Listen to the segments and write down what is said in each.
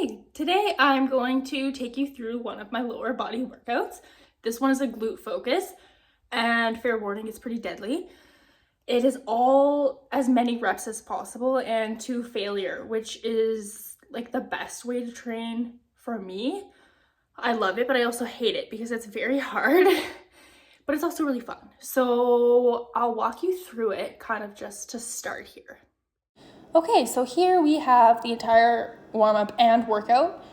Hey, today I'm going to take you through one of my lower body workouts. This one is a glute focus, and fair warning, it's pretty deadly. It is all as many reps as possible and to failure, which is like the best way to train for me. I love it, but I also hate it because it's very hard, but it's also really fun. So I'll walk you through it kind of just to start here. Okay, so here we have the entire warm-up and workout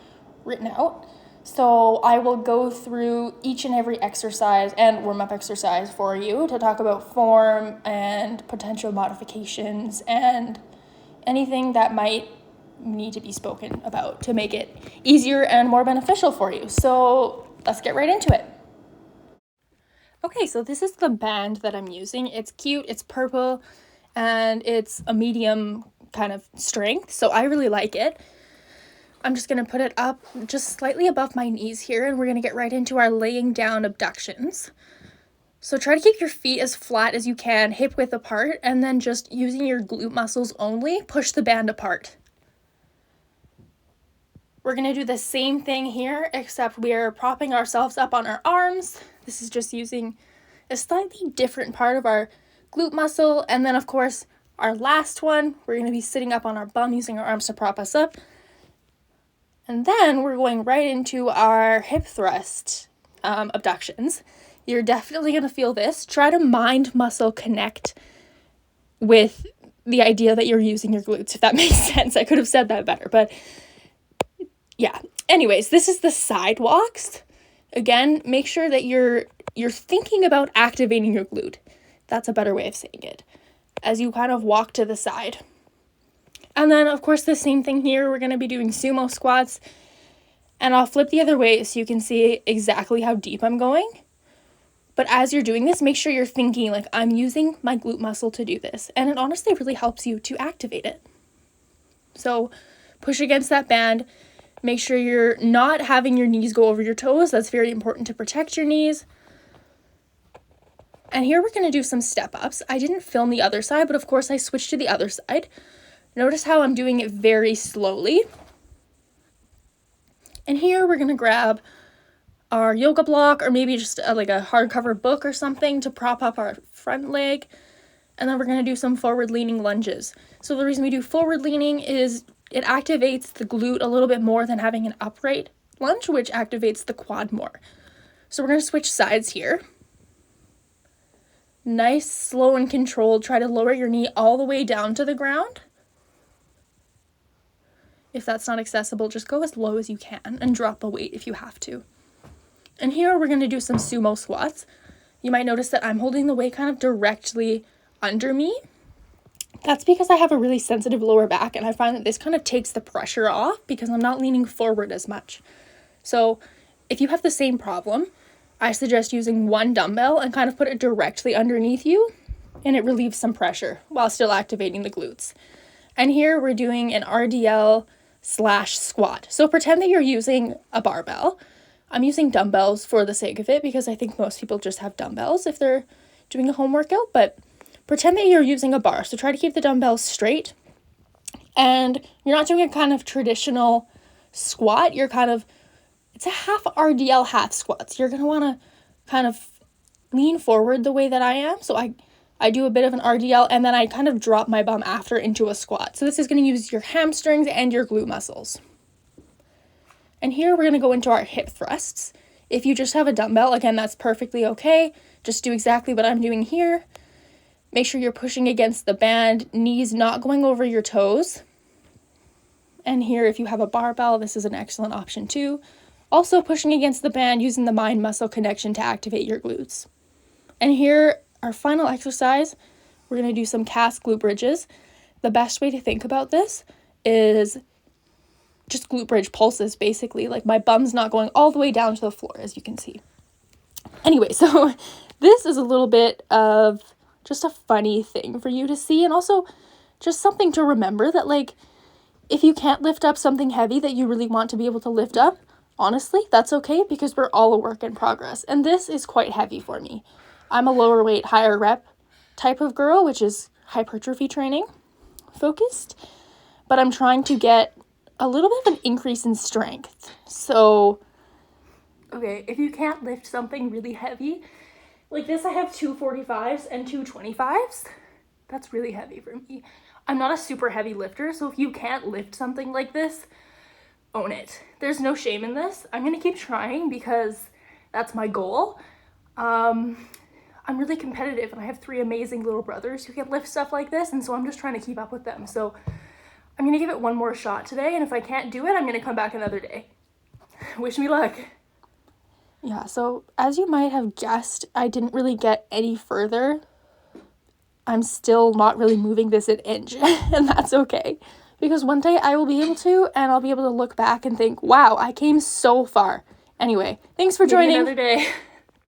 written out. So I will go through each and every exercise and warm-up exercise for you to talk about form and potential modifications and anything that might need to be spoken about to make it easier and more beneficial for you. So let's get right into it. Okay, so this is the band that I'm using. It's cute, it's purple, and it's a medium kind of strength, so I really like it. I'm just going to put it up just slightly above my knees here, and we're going to get right into our laying down abductions. So try to keep your feet as flat as you can, hip width apart, and then just using your glute muscles only, push the band apart. We're going to do the same thing here, except we are propping ourselves up on our arms. This is just using a slightly different part of our glute muscle, and then of course our last one, we're going to be sitting up on our bum using our arms to prop us up. And then we're going right into our hip thrust abductions. You're definitely going to feel this. Try to mind muscle connect with the idea that you're using your glutes, if that makes sense. I could have said that better, but yeah. Anyways, this is the side walks. Again, make sure that you're thinking about activating your glute. That's a better way of saying it, as you kind of walk to the side. And then, of course, the same thing here. We're going to be doing sumo squats. And I'll flip the other way so you can see exactly how deep I'm going. But as you're doing this, make sure you're thinking, like, I'm using my glute muscle to do this. And it honestly really helps you to activate it. So push against that band. Make sure you're not having your knees go over your toes. That's very important to protect your knees. And here we're going to do some step-ups. I didn't film the other side, but of course I switched to the other side. Notice how I'm doing it very slowly. And here we're going to grab our yoga block or maybe just like a hardcover book or something to prop up our front leg. And then we're going to do some forward-leaning lunges. So the reason we do forward-leaning is it activates the glute a little bit more than having an upright lunge, which activates the quad more. So we're going to switch sides here. Nice, slow, and controlled. Try to lower your knee all the way down to the ground. If that's not accessible, just go as low as you can and drop the weight if you have to. And here we're going to do some sumo squats. You might notice that I'm holding the weight kind of directly under me. That's because I have a really sensitive lower back, and I find that this kind of takes the pressure off because I'm not leaning forward as much. So if you have the same problem, I suggest using one dumbbell and kind of put it directly underneath you, and it relieves some pressure while still activating the glutes. And here we're doing an RDL/squat. So pretend that you're using a barbell. I'm using dumbbells for the sake of it because I think most people just have dumbbells if they're doing a home workout, but pretend that you're using a bar. So try to keep the dumbbells straight, and you're not doing a kind of traditional squat. It's a half RDL, half squats. You're going to want to kind of lean forward the way that I am. So I do a bit of an RDL, and then I kind of drop my bum after into a squat. So this is going to use your hamstrings and your glute muscles. And here we're going to go into our hip thrusts. If you just have a dumbbell, again, that's perfectly okay. Just do exactly what I'm doing here. Make sure you're pushing against the band, knees not going over your toes. And here, if you have a barbell, this is an excellent option too. Also pushing against the band, using the mind muscle connection to activate your glutes. And here, our final exercise, we're going to do some calf glute bridges. The best way to think about this is just glute bridge pulses, basically. Like my bum's not going all the way down to the floor, as you can see. Anyway, so this is a little bit of just a funny thing for you to see, and also just something to remember that, like, if you can't lift up something heavy that you really want to be able to lift up, honestly, that's okay because we're all a work in progress. And this is quite heavy for me. I'm a lower weight, higher rep type of girl, which is hypertrophy training focused, but I'm trying to get a little bit of an increase in strength. So, okay, if you can't lift something really heavy, like this, I have 2 45s and 2 25s. That's really heavy for me. I'm not a super heavy lifter, so if you can't lift something like this, own it. There's no shame in this. I'm gonna keep trying because that's my goal. I'm really competitive and I have 3 amazing little brothers who can lift stuff like this, and so I'm just trying to keep up with them. So I'm gonna give it one more shot today, and if I can't do it, I'm gonna come back another day. Wish me luck. Yeah, so as you might have guessed, I didn't really get any further. I'm still not really moving this an inch, and that's okay. Because one day I will be able to, and I'll be able to look back and think, wow, I came so far. Anyway, thanks for joining. Maybe another day.